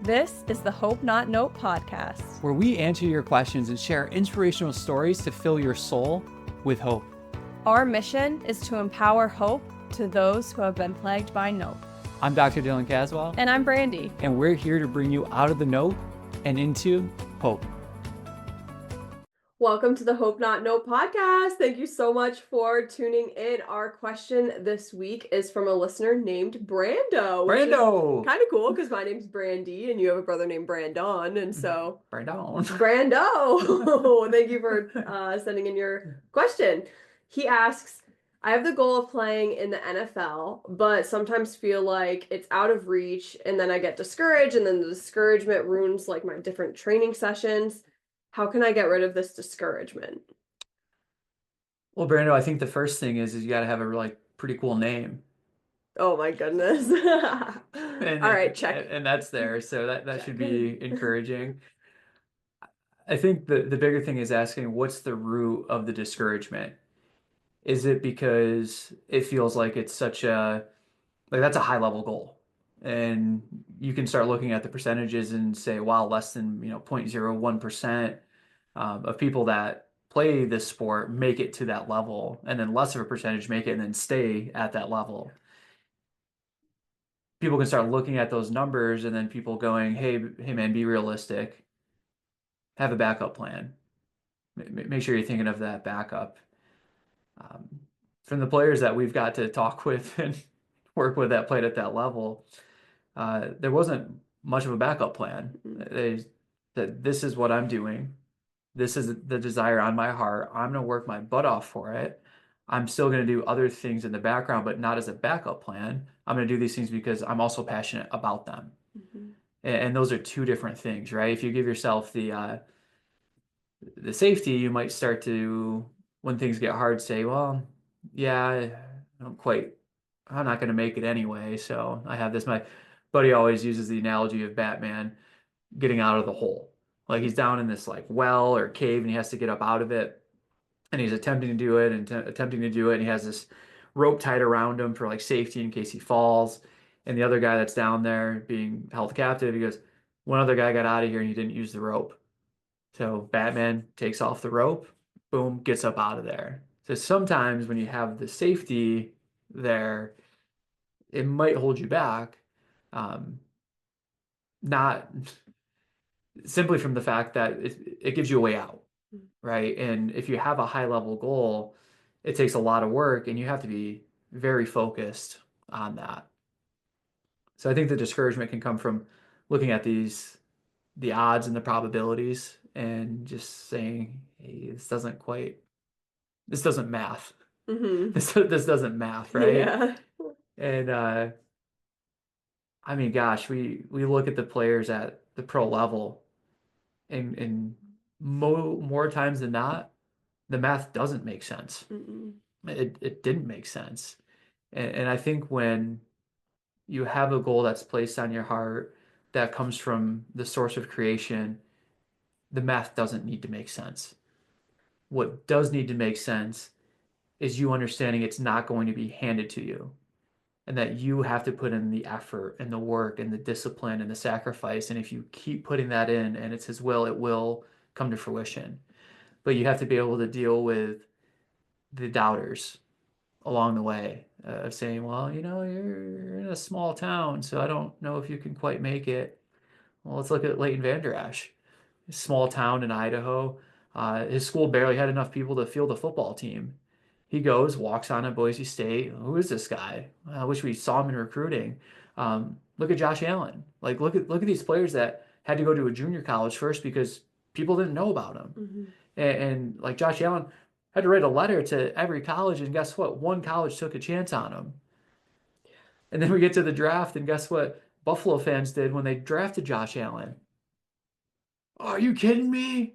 This is the Hope Not Note podcast, where we answer your questions and share inspirational stories to fill your soul with hope. Our mission is to empower hope to those who have been plagued by note. I'm Dr. Dylan Caswell. And I'm Brandy. And we're here to bring you out of the note and into hope. Welcome to the Hope Not Note podcast. Thank you so much for tuning in. Our question this week is from a listener named Brando. Kind of cool because my name's Brandy and you have a brother named Brandon. And so Brando. Thank you for sending in your question. He asks, I have the goal of playing in the NFL, but sometimes feel like it's out of reach and then I get discouraged and then the discouragement ruins like my different training sessions. How can I get rid of this discouragement? Well, Brando, I think the first thing is you got to have a pretty cool name. Oh my goodness. All right, check. And that's there. So that should be encouraging. I think the bigger thing is asking, what's the root of the discouragement? Is it because it feels like it's that's a high level goal? And you can start looking at the percentages and say, wow, less than 0.01% of people that play this sport make it to that level, and then less of a percentage make it and then stay at that level. People can start looking at those numbers and then people going, hey man, be realistic. Have a backup plan. Make sure you're thinking of that backup. From the players that we've got to talk with and work with that played at that level, there wasn't much of a backup plan. That this is what I'm doing. This is the desire on my heart. I'm going to work my butt off for it. I'm still going to do other things in the background, but not as a backup plan. I'm going to do these things because I'm also passionate about them. Mm-hmm. And those are two different things, right? If you give yourself the safety, you might start to, when things get hard, say, well, yeah, I'm not going to make it anyway. So I have this. My buddy always uses the analogy of Batman getting out of the hole. Like he's down in this well or cave and he has to get up out of it. And he's attempting to do it and attempting to do it. And he has this rope tied around him for safety in case he falls. And the other guy that's down there being held captive, he goes, one other guy got out of here and he didn't use the rope. So Batman takes off the rope, boom, gets up out of there. So sometimes when you have the safety there, it might hold you back. Not simply from the fact that it gives you a way out, right? And if you have a high level goal, it takes a lot of work and you have to be very focused on that. So I think the discouragement can come from looking at the odds and the probabilities and just saying, hey, this doesn't math. Mm-hmm. This doesn't math, right? Yeah. And I mean, gosh, we look at the players at the pro level, and more times than not, the math doesn't make sense. Mm-mm. It didn't make sense, and I think when you have a goal that's placed on your heart that comes from the source of creation, the math doesn't need to make sense. What does need to make sense is you understanding it's not going to be handed to you, and that you have to put in the effort and the work and the discipline and the sacrifice. And if you keep putting that in and it's His will, it will come to fruition. But you have to be able to deal with the doubters along the way of saying, well, you're in a small town, so I don't know if you can quite make it. Well, let's look at Leighton Vander Esch, a small town in Idaho. His school barely had enough people to field a football team. He goes, walks on at Boise State. Who is this guy? I wish we saw him in recruiting. Look at Josh Allen. Look at these players that had to go to a junior college first because people didn't know about him. Mm-hmm. And like Josh Allen had to write a letter to every college, and guess what? One college took a chance on him. And then we get to the draft, and guess what Buffalo fans did when they drafted Josh Allen? Oh, are you kidding me?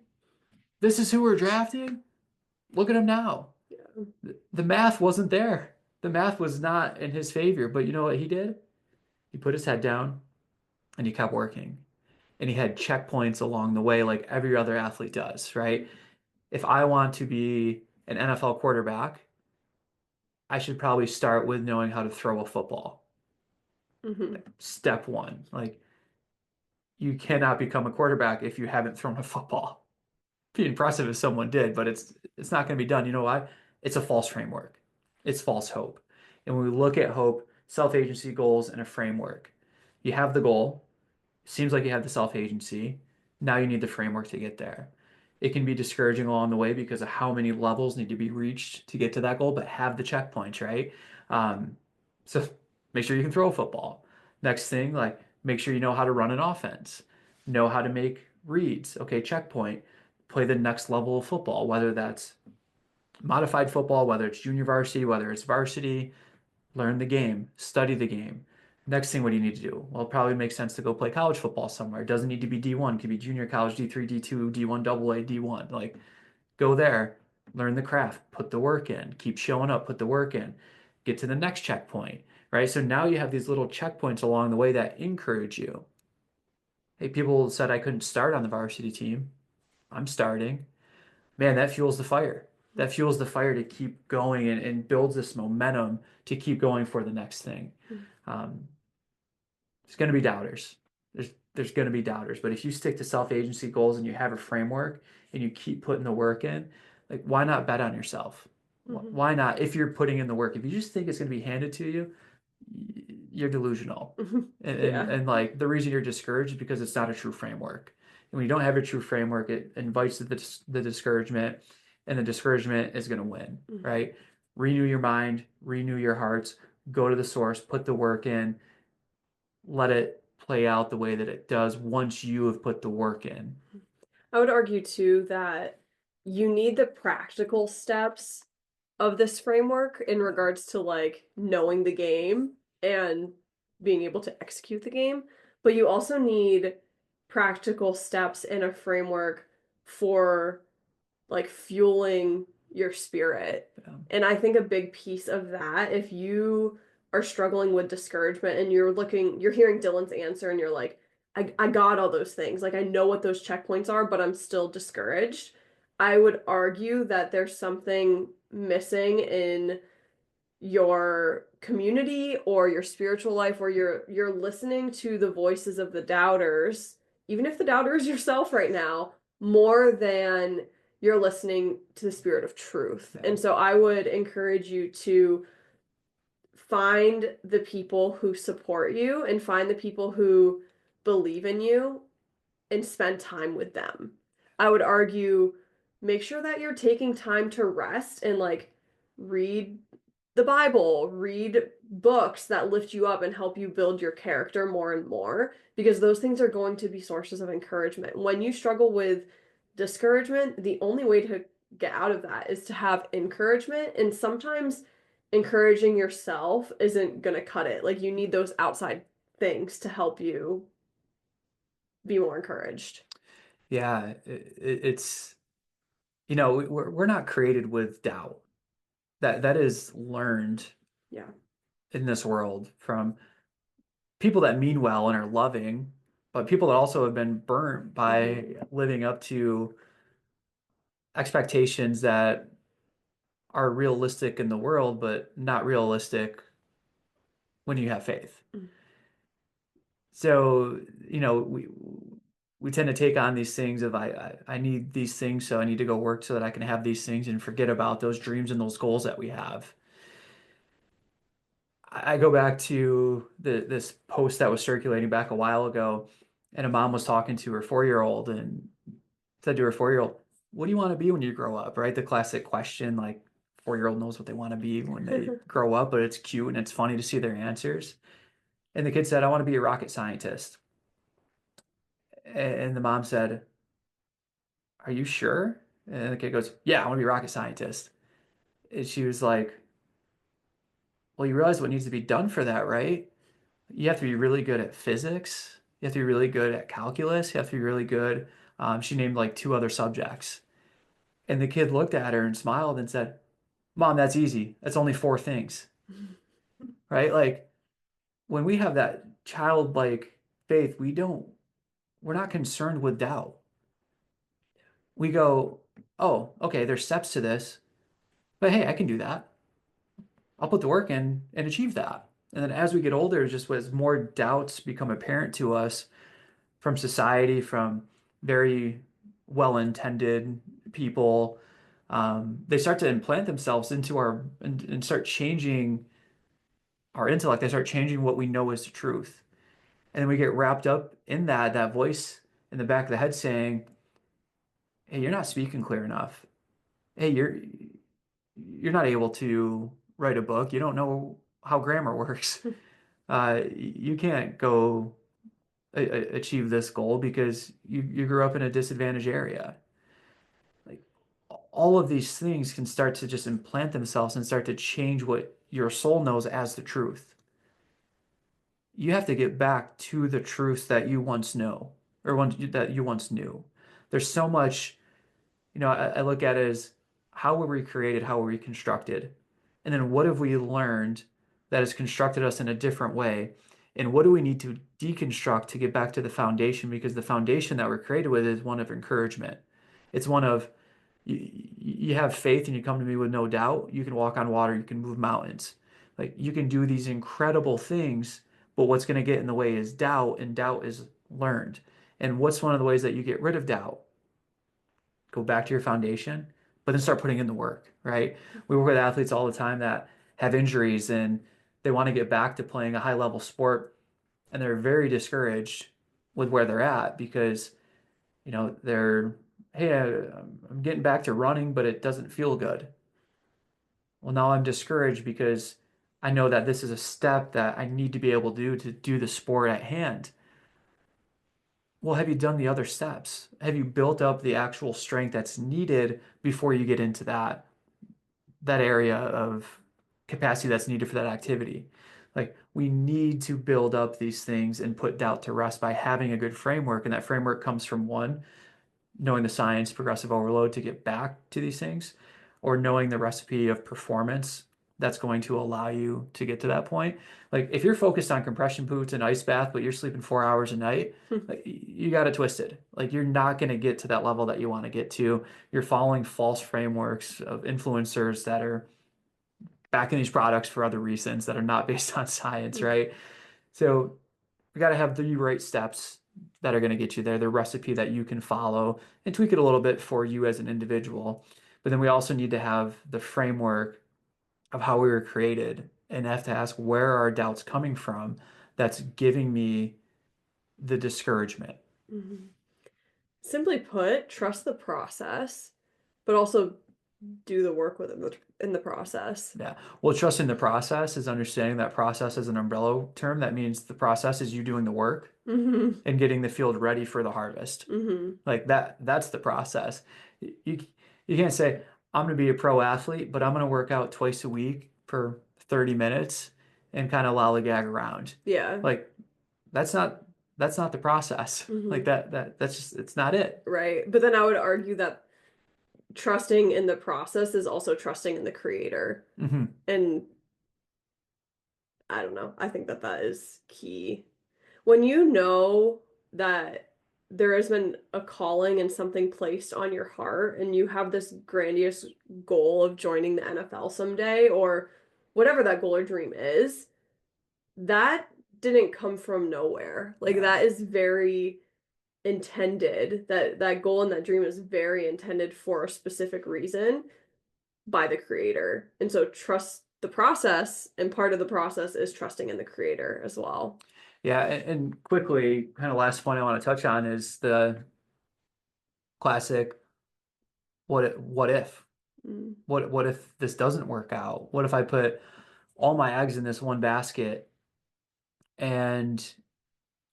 This is who we're drafting? Look at him now. The math wasn't there. The math was not in his favor. But you know what he did? He put his head down and he kept working. And he had checkpoints along the way like every other athlete does, right? If I want to be an NFL quarterback, I should probably start with knowing how to throw a football. Mm-hmm. Step one. you cannot become a quarterback if you haven't thrown a football. Be impressive if someone did, but it's not going to be done. You know why? It's a false framework. It's false hope. And when we look at hope, self-agency, goals, and a framework, you have the goal. Seems like you have the self-agency. Now you need the framework to get there. It can be discouraging along the way because of how many levels need to be reached to get to that goal, but have the checkpoints, right? Um, so make sure you can throw a football. Next thing, like make sure you know how to run an offense, know how to make reads. Okay, checkpoint. Play the next level of football, whether that's modified football, whether it's junior varsity, whether it's varsity. Learn the game, study the game. Next thing, what do you need to do? Well, it probably makes sense to go play college football somewhere. It doesn't need to be D1, it could be junior college, D3, D2, D1 AA, D1. Like, go there, learn the craft, put the work in, keep showing up, put the work in, get to the next checkpoint, right? So now you have these little checkpoints along the way that encourage you. Hey, people said I couldn't start on the varsity team. I'm starting. Man, that fuels the fire. That fuels the fire to keep going and builds this momentum to keep going for the next thing. Um, there's going to be doubters. There's going to be doubters. But if you stick to self-agency goals and you have a framework and you keep putting the work in, like why not bet on yourself? Why not? If you're putting in the work, if you just think it's going to be handed to you, you're delusional. And like the reason you're discouraged is because it's not a true framework. And when you don't have a true framework, it invites the discouragement, and the discouragement is going to win, right? Renew your mind, renew your hearts, go to the source, put the work in, let it play out the way that it does once you have put the work in. I would argue too that you need the practical steps of this framework in regards to like knowing the game and being able to execute the game, but you also need practical steps in a framework for like fueling your spirit. Yeah. And I think a big piece of that, if you are struggling with discouragement and you're hearing Dylan's answer and you're like, I got all those things. Like I know what those checkpoints are, but I'm still discouraged. I would argue that there's something missing in your community or your spiritual life where you're listening to the voices of the doubters, even if the doubter is yourself right now, more than you're listening to the spirit of truth. Yeah. And so I would encourage you to find the people who support you and find the people who believe in you and spend time with them. I would argue make sure that you're taking time to rest and like read the Bible, read books that lift you up and help you build your character more and more, because those things are going to be sources of encouragement. When you struggle with discouragement, the only way to get out of that is to have encouragement, and sometimes encouraging yourself isn't going to cut it. Like you need those outside things to help you be more encouraged. Yeah, it's, you know, we're not created with doubt. That is learned Yeah. in this world from people that mean well and are loving, but people that also have been burnt by living up to expectations that are realistic in the world, but not realistic when you have faith. So, you know, we tend to take on these things of I need these things, so I need to go work so that I can have these things and forget about those dreams and those goals that we have. I go back to this post that was circulating back a while ago, and a mom was talking to her 4-year-old and said to her 4-year-old, "What do you want to be when you grow up?" Right? The classic question, like 4-year-old knows what they want to be when they grow up, but it's cute and it's funny to see their answers. And the kid said, "I want to be a rocket scientist." And the mom said, "Are you sure?" And the kid goes, "Yeah, I want to be a rocket scientist." And she was like, "Well, you realize what needs to be done for that, right? You have to be really good at physics. You have to be really good at calculus. You have to be really good." She named like 2 other subjects. And the kid looked at her and smiled and said, "Mom, that's easy. That's only 4 things." Right? Like when we have that childlike faith, we're not concerned with doubt. We go, "Oh, okay, there's steps to this, but hey, I can do that. I'll put the work in and achieve that." And then as we get older, just as more doubts become apparent to us, from society, from very well-intended people. They start to implant themselves into and start changing our intellect. They start changing what we know is the truth. And then we get wrapped up in that voice in the back of the head saying, hey, you're not speaking clear enough. Hey, you're not able to write a book. You don't know how grammar works. You can't go achieve this goal because you grew up in a disadvantaged area. Like all of these things can start to just implant themselves and start to change what your soul knows as the truth. You have to get back to the truth that you once know that you once knew. There's so much, I look at it as how were we created, how were we constructed? And then what have we learned that has constructed us in a different way? And what do we need to deconstruct to get back to the foundation? Because the foundation that we're created with is one of encouragement. It's one of you have faith and you come to me with no doubt. You can walk on water, you can move mountains. Like you can do these incredible things, but what's going to get in the way is doubt, and doubt is learned. And what's one of the ways that you get rid of doubt? Go back to your foundation, but then start putting in the work, right? We work with athletes all the time that have injuries and they want to get back to playing a high level sport, and they're very discouraged with where they're at because, they're, hey, I'm getting back to running, but it doesn't feel good. Well, now I'm discouraged because I know that this is a step that I need to be able to do the sport at hand. Well, have you done the other steps? Have you built up the actual strength that's needed before you get into that area of capacity that's needed for that activity? Like we need to build up these things and put doubt to rest by having a good framework, and that framework comes from one, knowing the science, progressive overload to get back to these things, or knowing the recipe of performance that's going to allow you to get to that point. Like if you're focused on compression boots and ice bath, but you're sleeping 4 hours a night, like, you got it twisted. Like you're not going to get to that level that you want to get to. You're following false frameworks of influencers that are backing these products for other reasons that are not based on science, right? So we got to have the right steps that are going to get you there, the recipe that you can follow and tweak it a little bit for you as an individual. But then we also need to have the framework of how we were created and have to ask where are doubts coming from that's giving me the discouragement. Mm-hmm. Simply put, trust the process, but also do the work within in the process. Yeah. Well, trusting the process is understanding that process is an umbrella term. That means the process is you doing the work and getting the field ready for the harvest. Like that's the process. You can't say, I'm going to be a pro athlete, but I'm going to work out twice a week for 30 minutes and kind of lollygag around. Yeah. Like that's not the process. Like that's just it's not it. Right. But then I would argue that trusting in the process is also trusting in the creator. And I don't know. I think that is key. When you know that there has been a calling and something placed on your heart, and you have this grandiose goal of joining the NFL someday, or whatever that goal or dream is, that didn't come from nowhere. Like that is very intended. That goal and that dream is very intended for a specific reason by the creator. And so trust the process, and part of the process is trusting in the creator as well. Yeah, and quickly, kind of last point I want to touch on is the classic what if? What if this doesn't work out? What if I put all my eggs in this one basket and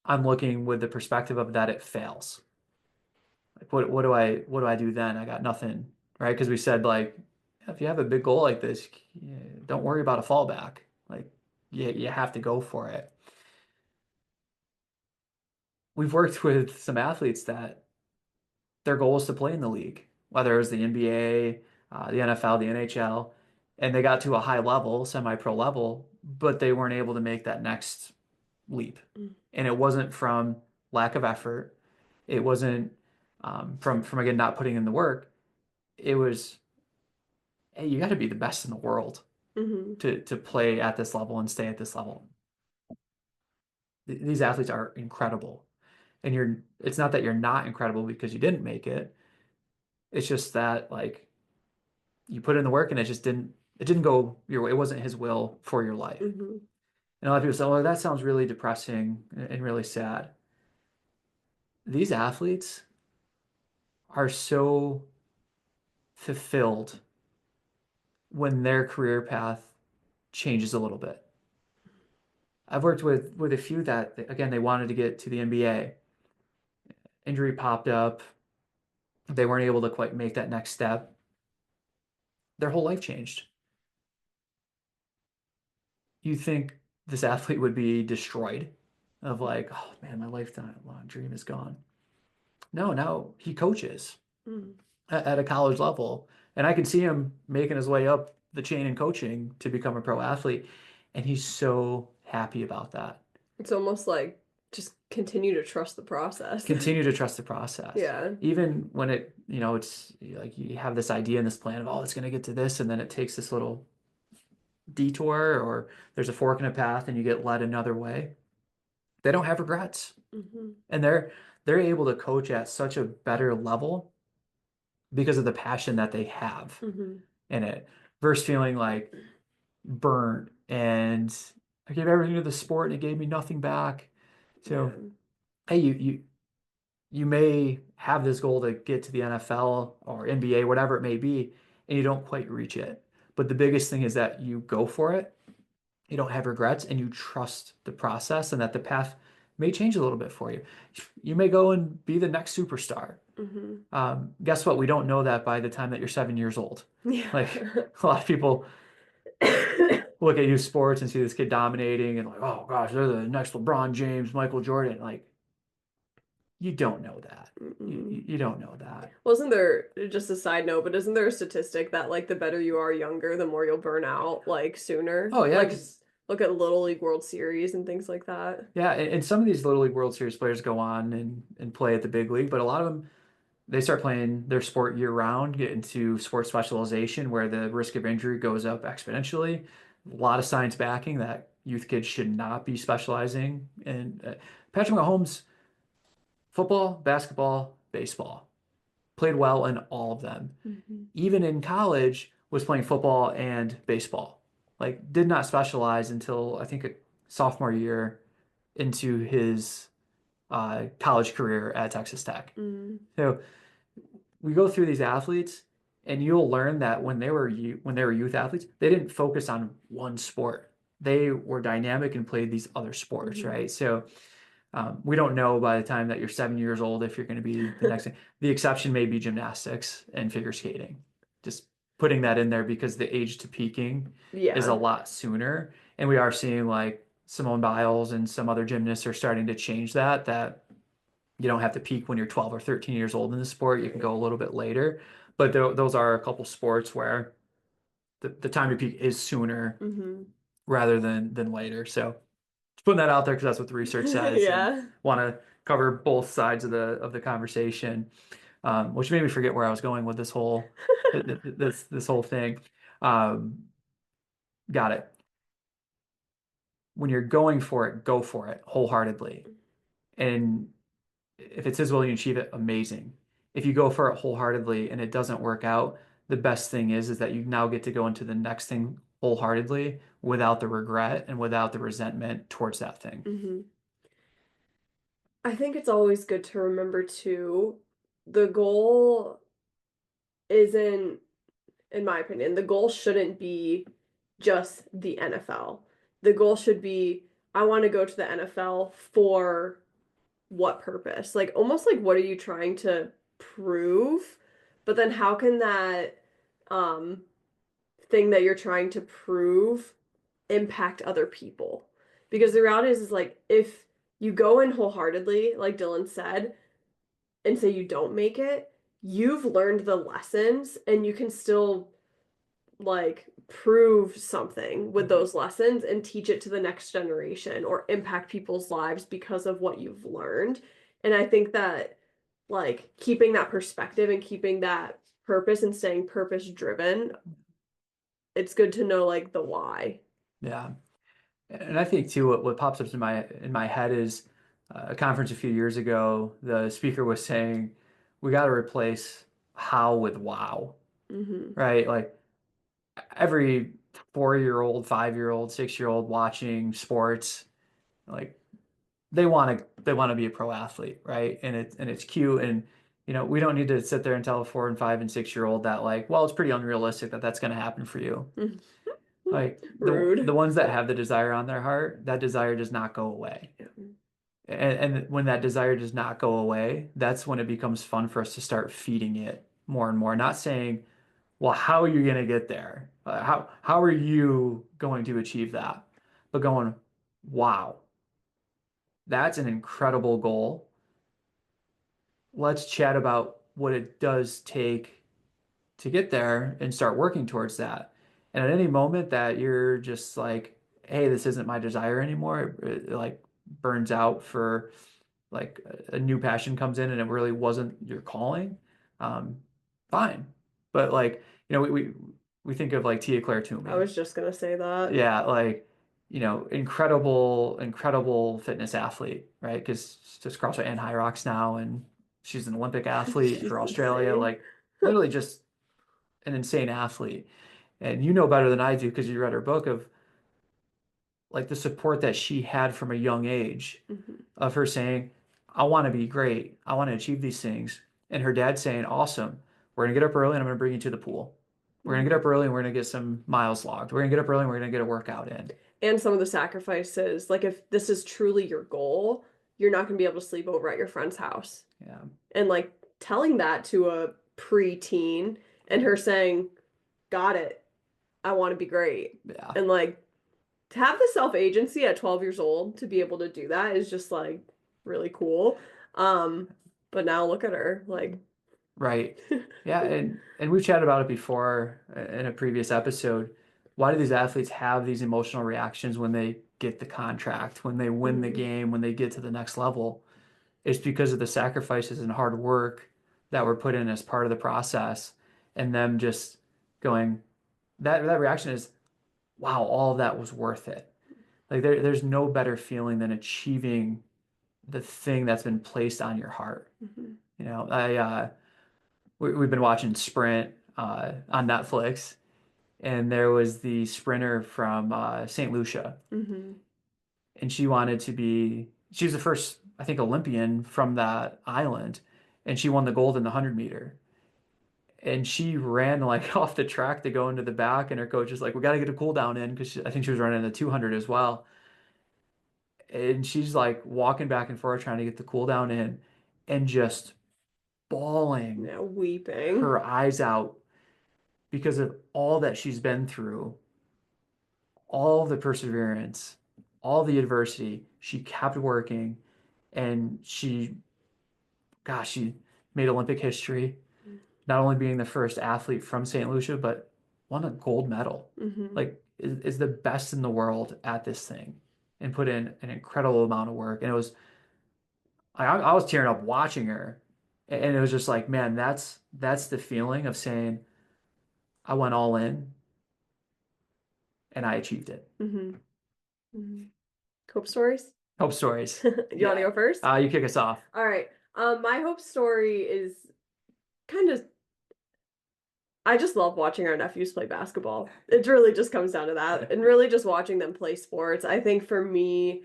I'm looking with the perspective of that it fails? Like what do I do then? I got nothing, right? Because we said like if you have a big goal like this, don't worry about a fallback. Like you have to go for it. We've worked with some athletes that their goal is to play in the league, whether it was the NBA, the NFL, the NHL, and they got to a high level, semi-pro level, but they weren't able to make that next leap. And it wasn't from lack of effort. It wasn't from again not putting in the work. It was, hey, you got to be the best in the world to play at this level and stay at this level. These athletes are incredible. And it's not that you're not incredible because you didn't make it. It's just that like you put in the work and it didn't go your way. It wasn't his will for your life. Mm-hmm. And a lot of people say, "Oh, that sounds really depressing and really sad." These athletes are so fulfilled when their career path changes a little bit. I've worked with a few that again they wanted to get to the NBA. Injury popped up. They weren't able to quite make that next step. Their whole life changed. You think this athlete would be destroyed of like, oh man, my lifetime long dream is gone. No, now he coaches Mm. at a college level. And I can see him making his way up the chain in coaching to become a pro athlete. And he's so happy about that. It's almost like just continue to trust the process. Continue to trust the process. Yeah. Even when it's like you have this idea and this plan of, oh, it's going to get to this. And then it takes this little detour or there's a fork in a path and you get led another way. They don't have regrets. Mm-hmm. And they're able to coach at such a better level because of the passion that they have Mm-hmm. in it versus feeling like burnt and I gave everything to the sport and it gave me nothing back. So hey, you may have this goal to get to the NFL or NBA, whatever it may be, and you don't quite reach it. But the biggest thing is that you go for it, you don't have regrets, and you trust the process and that the path may change a little bit for you. You may go and be the next superstar. Mm-hmm. Guess what? We don't know that by the time that you're 7 years old. Yeah. Like a lot of people look at youth sports and see this kid dominating and like, oh gosh, they're the next LeBron James, Michael Jordan. Like, you don't know that. You don't know that. Wasn't there, just a side note, but isn't there a statistic that like the better you are younger, the more you'll burn out like sooner? Oh yeah, Like look at Little League World Series and things like that. yeah. And some of these Little League World Series players go on and play at the big league, but a lot of them they start playing their sport year round, get into sports specialization where the risk of injury goes up exponentially. A lot of science backing that youth kids should not be specializing in. Patrick Mahomes, football, basketball, baseball, played well in all of them. Mm-hmm. Even in college, was playing football and baseball. Like, did not specialize until I think a sophomore year into his college career at Texas Tech. Mm-hmm. So we go through these athletes, and you'll learn that when they were youth athletes, they didn't focus on one sport. They were dynamic and played these other sports, Mm-hmm. right? So we don't know by the time that you're 7 years old if you're going to be the next thing. The exception may be gymnastics and figure skating. Just putting that in there because the age to peaking is a lot sooner. And we are seeing like Simone Biles and some other gymnasts are starting to change that you don't have to peak when you're 12 or 13 years old in the sport. You can go a little bit later. But those are a couple sports where the time to peak is sooner Mm-hmm. rather than later. So just putting that out there because that's what the research says. Yeah. And want to cover both sides of the conversation, which made me forget where I was going with this whole this whole thing. Got it. When you're going for it, go for it wholeheartedly. And if it's his will, you achieve it, amazing. If you go for it wholeheartedly and it doesn't work out, the best thing is that you now get to go into the next thing wholeheartedly without the regret and without the resentment towards that thing. Mm-hmm. I think it's always good to remember too, the goal isn't, in my opinion, the goal shouldn't be just the NFL. The goal should be, I want to go to the NFL for what purpose? Like almost like what are you trying to prove? But then how can that um thing that you're trying to prove impact other people? Because the reality is like if you go in wholeheartedly, like Dylan said, and say you don't make it, you've learned the lessons and you can still like prove something with those lessons and teach it to the next generation or impact people's lives because of what you've learned. And I think that like keeping that perspective and keeping that purpose and staying purpose driven, it's good to know like the why. Yeah. And I think too, what pops up in my head is a conference a few years ago, the speaker was saying, we got to replace how with wow, right? Like every 4-year-old, 5-year-old, 6-year-old watching sports, like they want to be a pro athlete, right? And it's cute, and we don't need to sit there and tell a 4 and 5 and 6-year-old that, like, well, it's pretty unrealistic that that's going to happen for you. Like Rude. the ones that have the desire on their heart, that desire does not go away. Yeah. And when that desire does not go away, that's when it becomes fun for us to start feeding it more and more. Not saying, well, how are you going to get there? How are you going to achieve that? But going, wow, that's an incredible goal. Let's chat about what it does take to get there and start working towards that. And at any moment that you're just like, hey, this isn't my desire anymore, it like burns out for like a new passion comes in and it really wasn't your calling, um, fine. But like, we think of like Tia Claire I Toomey. was just gonna say that. Yeah, like, incredible fitness athlete, right? Because she's just CrossFit and High Rocks now, and she's an Olympic athlete She's for Australia, insane. like literally just an insane athlete. And you know better than I do because you read her book of like the support that she had from a young age of her saying, I want to be great. I want to achieve these things. And her dad saying, awesome. We're going to get up early and I'm going to bring you to the pool. We're going to get up early and we're going to get some miles logged. We're going to get up early and we're going to get a workout in. And some of the sacrifices, like if this is truly your goal, you're not going to be able to sleep over at your friend's house. Yeah. And like telling that to a preteen and her saying, got it. I want to be great. Yeah. And like to have the self-agency at 12 years old to be able to do that is just like really cool. But now look at her, like Right. Yeah, and we've chatted about it before in a previous episode. Why do these athletes have these emotional reactions when they get the contract, when they win the game, when they get to the next level? It's because of the sacrifices and hard work that were put in as part of the process, and them just going, that reaction is, wow, all of that was worth it. Like there's no better feeling than achieving the thing that's been placed on your heart. We've been watching Sprint on Netflix, and there was the sprinter from St. Lucia, and she wanted to be. She was the first, I think, Olympian from that island, and she won the gold in the 100 meter. And she ran like off the track to go into the back, and her coach was like, "We got to get a cool down in," because I think she was running the 200 as well. And she's like walking back and forth trying to get the cool down in, and just bawling, yeah, weeping her eyes out because of all that she's been through, all the perseverance, all the adversity. She kept working, and she made Olympic history, not only being the first athlete from St. Lucia, but won a gold medal. Like, is the best in the world at this thing and put in an incredible amount of work. And I was tearing up watching her. And it was just like, man, that's the feeling of saying, I went all in and I achieved it. Hope stories. Hope stories. You want to go first? You kick us off. All right. My hope story is kind of. I just love watching our nephews play basketball. It really just comes down to that, and really just watching them play sports. I think for me,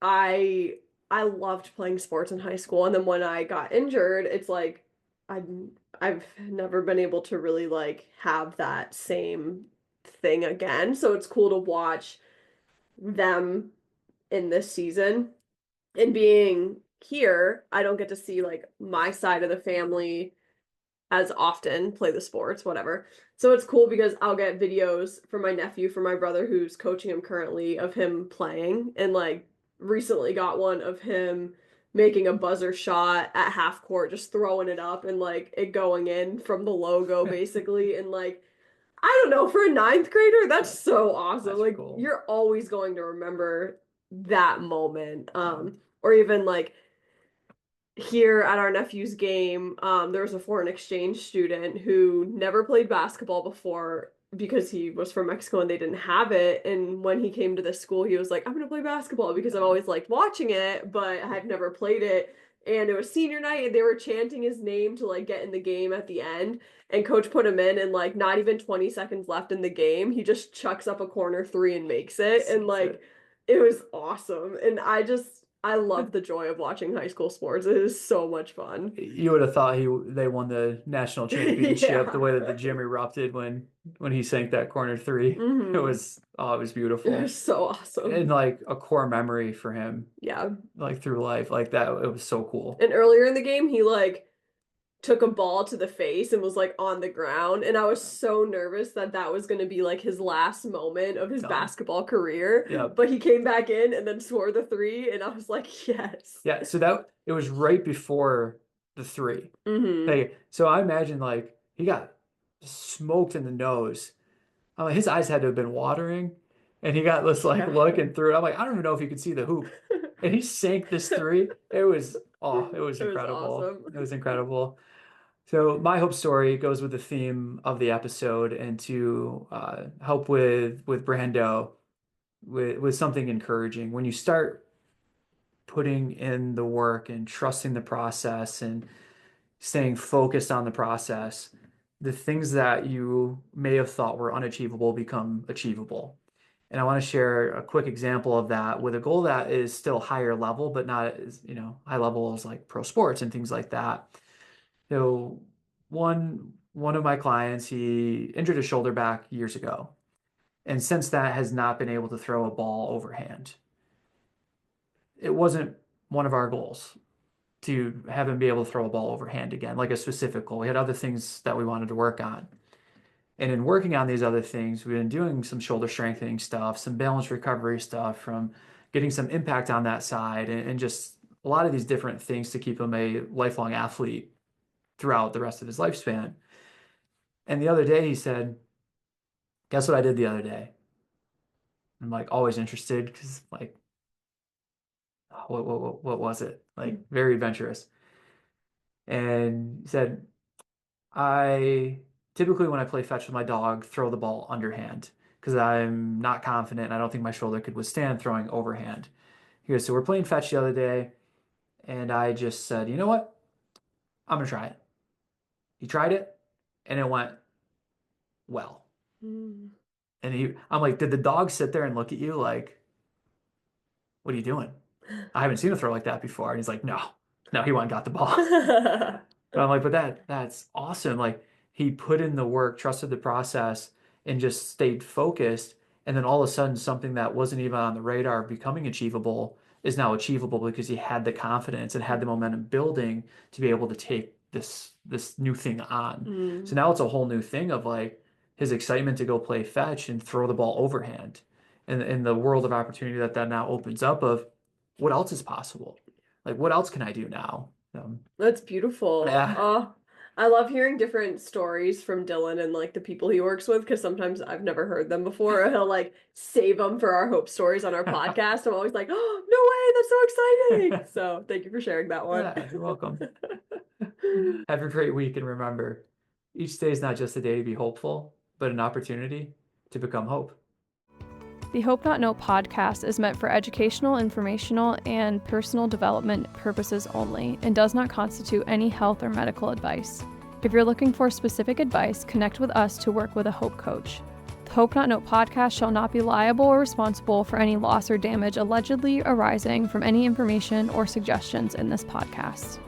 I loved playing sports in high school, and then when I got injured, it's like I've never been able to really like have that same thing again. So it's cool to watch them in this season. And being here, I don't get to see like my side of the family as often, play the sports, whatever. So it's cool because I'll get videos from my nephew, from my brother who's coaching him currently, of him playing, and like recently got one of him making a buzzer shot at half court, just throwing it up and like it going in from the logo basically. And like, I don't know, for a ninth grader, that's so awesome. That's like cool. You're always going to remember that moment. Or even like here at our nephew's game, there was a foreign exchange student who never played basketball before, because he was from Mexico and they didn't have it. And when he came to the school, he was like, I'm gonna play basketball because I've always liked watching it, but I've never played it. And it was senior night and they were chanting his name to like get in the game at the end. And coach put him in and like not even 20 seconds left in the game, he just chucks up a corner three and makes it. And like it was awesome. And I love the joy of watching high school sports. It is so much fun. You would have thought they won the national championship the way that the gym erupted when he sank that corner three. Mhm. It was beautiful. It was so awesome. And like a core memory for him, Yeah. like through life, like that. It was so cool. And earlier in the game, he like took a ball to the face and was like on the ground. And I was so nervous that that was going to be like his last moment of his basketball career. Yeah. But he came back in and then scored the three. And I was like, yes. Yeah. So it was right before the three. Mm-hmm. Like, so I imagine like he got smoked in the nose. I'm like, his eyes had to have been watering. And he got this like look and threw it. I'm like, I don't even know if he could see the hoop. And he sank this three. It was incredible. Awesome. It was incredible. So my hope story goes with the theme of the episode, and to help with Brando with something encouraging. When you start putting in the work and trusting the process and staying focused on the process, the things that you may have thought were unachievable become achievable. And I want to share a quick example of that with a goal that is still higher level, but not as, high level as like pro sports and things like that. So one of my clients, he injured his shoulder back years ago. And since that has not been able to throw a ball overhand. It wasn't one of our goals to have him be able to throw a ball overhand again, like a specific goal. We had other things that we wanted to work on. And in working on these other things, we've been doing some shoulder strengthening stuff, some balance recovery stuff, from getting some impact on that side, and just a lot of these different things to keep him a lifelong athlete throughout the rest of his lifespan. And the other day he said, guess what I did the other day? I'm like always interested because like, what was it? Like very adventurous. And he said, I typically when I play fetch with my dog, throw the ball underhand because I'm not confident and I don't think my shoulder could withstand throwing overhand. He goes, so we're playing fetch the other day, and I just said, you know what? I'm gonna try it. He tried it, and it went well. And I'm like, did the dog sit there and look at you like, what are you doing? I haven't seen a throw like that before. And he's like, no, he went and got the ball. But I'm like, but that's awesome. Like he put in the work, trusted the process, and just stayed focused. And then all of a sudden, something that wasn't even on the radar of becoming achievable is now achievable because he had the confidence and had the momentum building to be able to take this new thing on. So now it's a whole new thing of like his excitement to go play fetch and throw the ball overhand, and in the world of opportunity that now opens up of what else is possible. Like what else can I do now? That's beautiful. Yeah. I love hearing different stories from Dylan and like the people he works with, because sometimes I've never heard them before, or he'll like save them for our hope stories on our podcast. I'm always like, oh, no way, that's so exciting. So thank you for sharing that one. Yeah, you're welcome. Have a great week, and remember, each day is not just a day to be hopeful, but an opportunity to become hope. The Hope Not Know podcast is meant for educational, informational, and personal development purposes only and does not constitute any health or medical advice. If you're looking for specific advice, connect with us to work with a Hope coach. The Hope Not Know podcast shall not be liable or responsible for any loss or damage allegedly arising from any information or suggestions in this podcast.